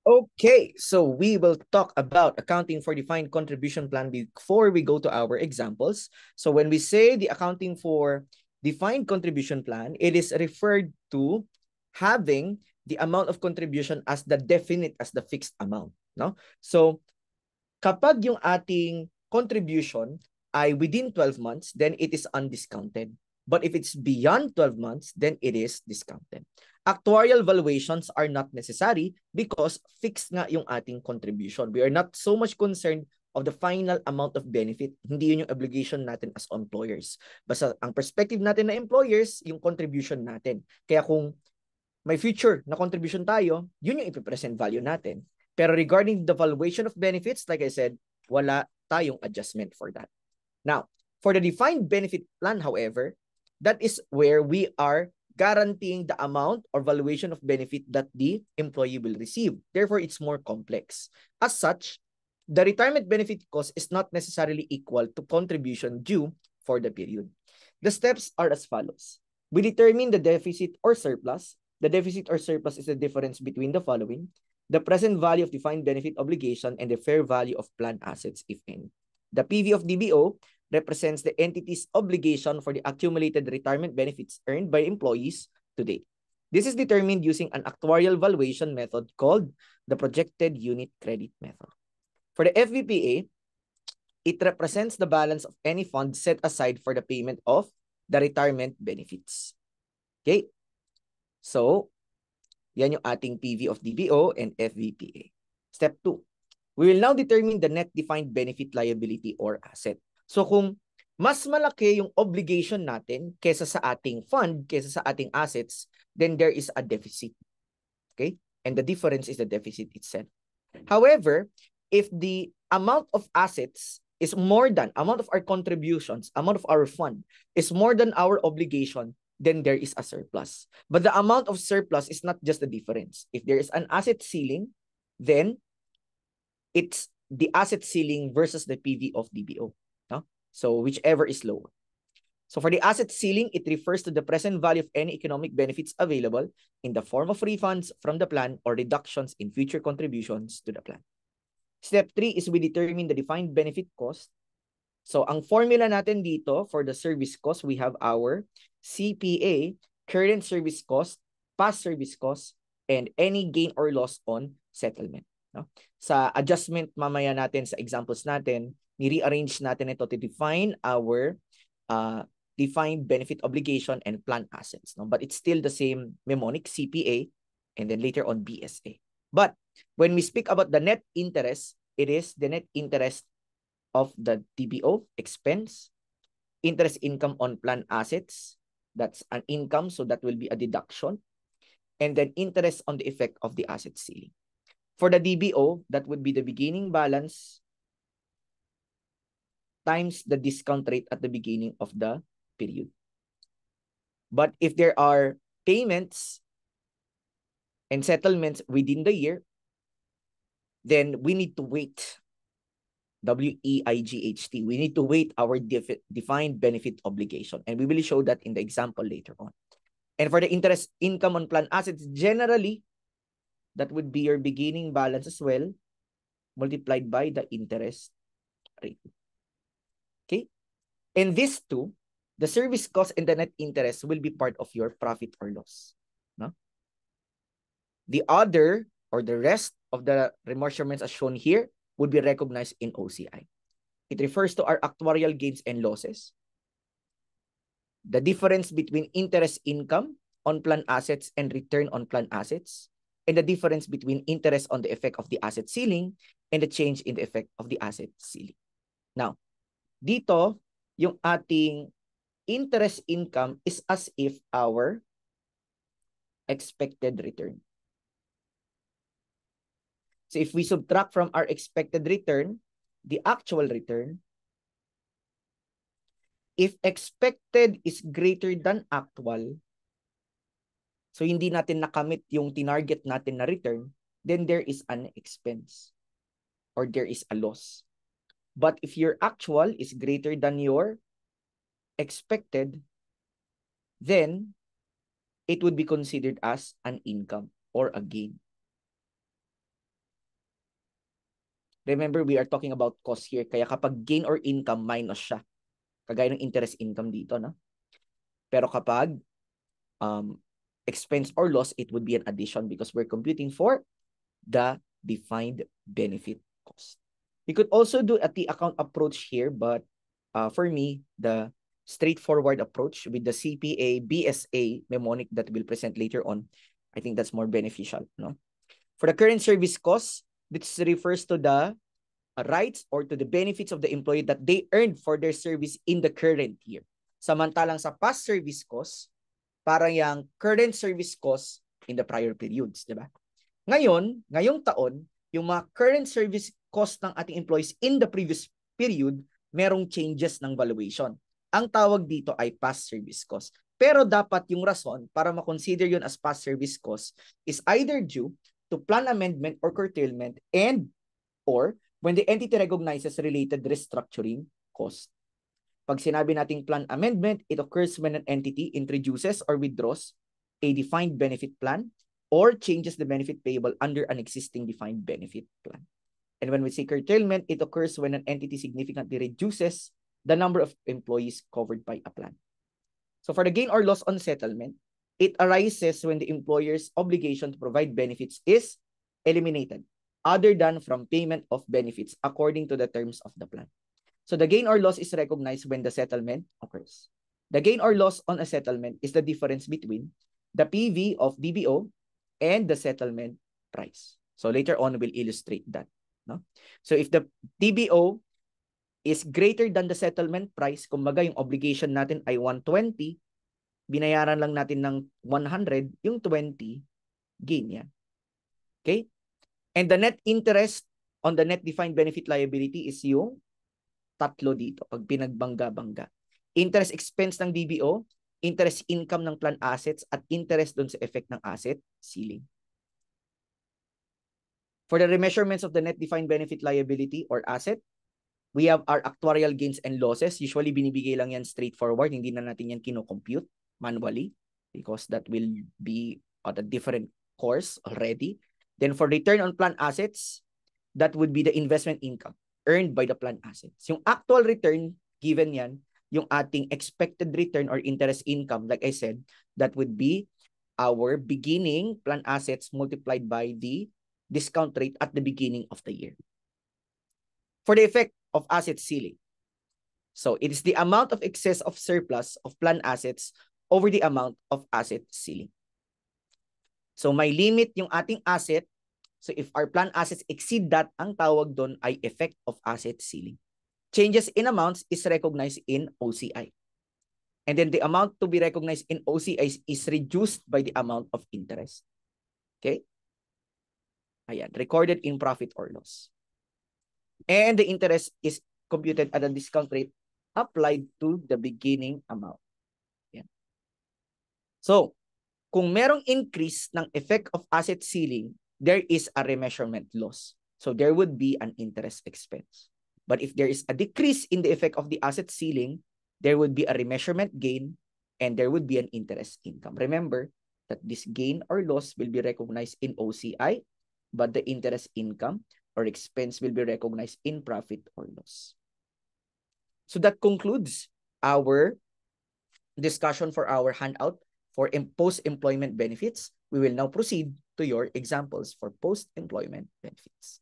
Okay, so we will talk about accounting for defined contribution plan before we go to our examples. So when we say the accounting for defined contribution plan, it is referred to having the amount of contribution as the definite, as the fixed amount, no? So kapag yung ating contribution ay within 12 months, then it is undiscounted. But if it's beyond 12 months, then it is discounted. Actuarial valuations are not necessary because fixed nga yung ating contribution. We are not so much concerned of the final amount of benefit. Hindi yun yung obligation natin as employers. Basta ang perspective natin na employers, yung contribution natin. Kaya kung may future na contribution tayo, yun yung ipipresent value natin. Pero regarding the valuation of benefits, like I said, wala tayong adjustment for that. Now, for the defined benefit plan, however, that is where we are guaranteeing the amount or valuation of benefit that the employee will receive. Therefore, it's more complex. As such, the retirement benefit cost is not necessarily equal to contribution due for the period. The steps are as follows. We determine the deficit or surplus. The deficit or surplus is the difference between the following: the present value of defined benefit obligation and the fair value of planned assets, if any. The PV of DBO represents the entity's obligation for the accumulated retirement benefits earned by employees to date. This is determined using an actuarial valuation method called the projected unit credit method. For the FVPA, it represents the balance of any fund set aside for the payment of the retirement benefits. Okay? So, yan yung ating PV of DBO and FVPA. Step 2. We will now determine the net defined benefit liability or asset. So kung mas malaki yung obligation natin kesa sa ating fund, kesa sa ating assets, then there is a deficit. Okay? And the difference is the deficit itself. However, if the amount of assets is more than, amount of our contributions, amount of our fund is more than our obligation, then there is a surplus. But the amount of surplus is not just the difference. If there is an asset ceiling, then it's the asset ceiling versus the PV of DBO. No? So whichever is lower. So for the asset ceiling, it refers to the present value of any economic benefits available in the form of refunds from the plan or reductions in future contributions to the plan. Step 3 is we determine the defined benefit cost. So ang formula natin dito for the service cost, we have our CPA, current service cost, past service cost, and any gain or loss on settlement. No? Sa adjustment mamaya natin sa examples natin, ni-rearrange natin ito to define our defined benefit obligation and plan assets. No? But it's still the same mnemonic, CPA, and then later on BSA. But when we speak about the net interest, it is the net interest of the DBO expense, interest income on plan assets, that's an income, so that will be a deduction, and then interest on the effect of the asset ceiling. For the DBO, that would be the beginning balance times the discount rate at the beginning of the period. But if there are payments and settlements within the year, then we need to wait. WEIGHT. We need to wait our defined benefit obligation. And we will show that in the example later on. And for the interest income on plan assets, generally, that would be your beginning balance as well, multiplied by the interest rate. Okay? And these two, the service cost and the net interest, will be part of your profit or loss. No? The other or the rest of the remeasurements as shown here would be recognized in OCI. It refers to our actuarial gains and losses, the difference between interest income on plan assets and return on plan assets, and the difference between interest on the effect of the asset ceiling and the change in the effect of the asset ceiling. Now, dito, yung ating interest income is as if our expected return. So if we subtract from our expected return, the actual return, if expected is greater than actual, so hindi natin nakamit yung tinarget natin na return, then there is an expense or there is a loss. But if your actual is greater than your expected, then it would be considered as an income or a gain. Remember, we are talking about cost here. Kaya kapag gain or income, minus siya. Kagaya ng interest income dito, no? Pero kapag expense or loss, it would be an addition because we're computing for the defined benefit cost. We could also do a T-account approach here, but for me, the straightforward approach with the CPA, BSA mnemonic that we'll present later on, I think that's more beneficial. No? For the current service cost, this refers to the rights or to the benefits of the employee that they earned for their service in the current year. Samantalang sa past service cost, parang yung current service cost in the prior periods, di ba? Ngayong taon, yung mga current service cost ng ating employees in the previous period, merong changes ng valuation. Ang tawag dito ay past service cost. Pero dapat yung rason para ma-consider yun as past service cost is either due to plan amendment or curtailment and or when the entity recognizes related restructuring cost. Pag sinabi nating plan amendment, it occurs when an entity introduces or withdraws a defined benefit plan or changes the benefit payable under an existing defined benefit plan. And when we say curtailment, it occurs when an entity significantly reduces the number of employees covered by a plan. So for the gain or loss on settlement, it arises when the employer's obligation to provide benefits is eliminated, other than from payment of benefits according to the terms of the plan. So the gain or loss is recognized when the settlement occurs. The gain or loss on a settlement is the difference between the PV of DBO and the settlement price. So later on, we'll illustrate that. No? So if the DBO is greater than the settlement price, kumbaga yung obligation natin ay 120, binayaran lang natin ng 100, yung 20, gain yan. Okay? And the net interest on the net defined benefit liability is yung tatlo dito, pag pinagbangga-bangga. Interest expense ng DBO, interest income ng plan assets, at interest dun sa effect ng asset ceiling. For the remeasurements of the net defined benefit liability or asset, we have our actuarial gains and losses. Usually, binibigay lang yan straightforward. Hindi na natin yan kino-compute manually because that will be at a different course already. Then for return on plan assets, that would be the investment income earned by the plan assets. Yung actual return, given yan, yung ating expected return or interest income, like I said, that would be our beginning plan assets multiplied by the discount rate at the beginning of the year. For the effect of asset ceiling, so it is the amount of excess of surplus of plan assets over the amount of asset ceiling. So may limit yung ating asset. So if our plan assets exceed that, ang tawag doon ay effect of asset ceiling. Changes in amounts is recognized in OCI. And then the amount to be recognized in OCI is reduced by the amount of interest. Okay? Ayan, recorded in profit or loss. And the interest is computed at a discount rate applied to the beginning amount. Ayan. So, kung merong increase ng effect of asset ceiling, there is a remeasurement loss. So there would be an interest expense. But if there is a decrease in the effect of the asset ceiling, there would be a remeasurement gain and there would be an interest income. Remember that this gain or loss will be recognized in OCI, but the interest income or expense will be recognized in profit or loss. So that concludes our discussion for our handout for post-employment benefits. We will now proceed to your examples for post-employment benefits.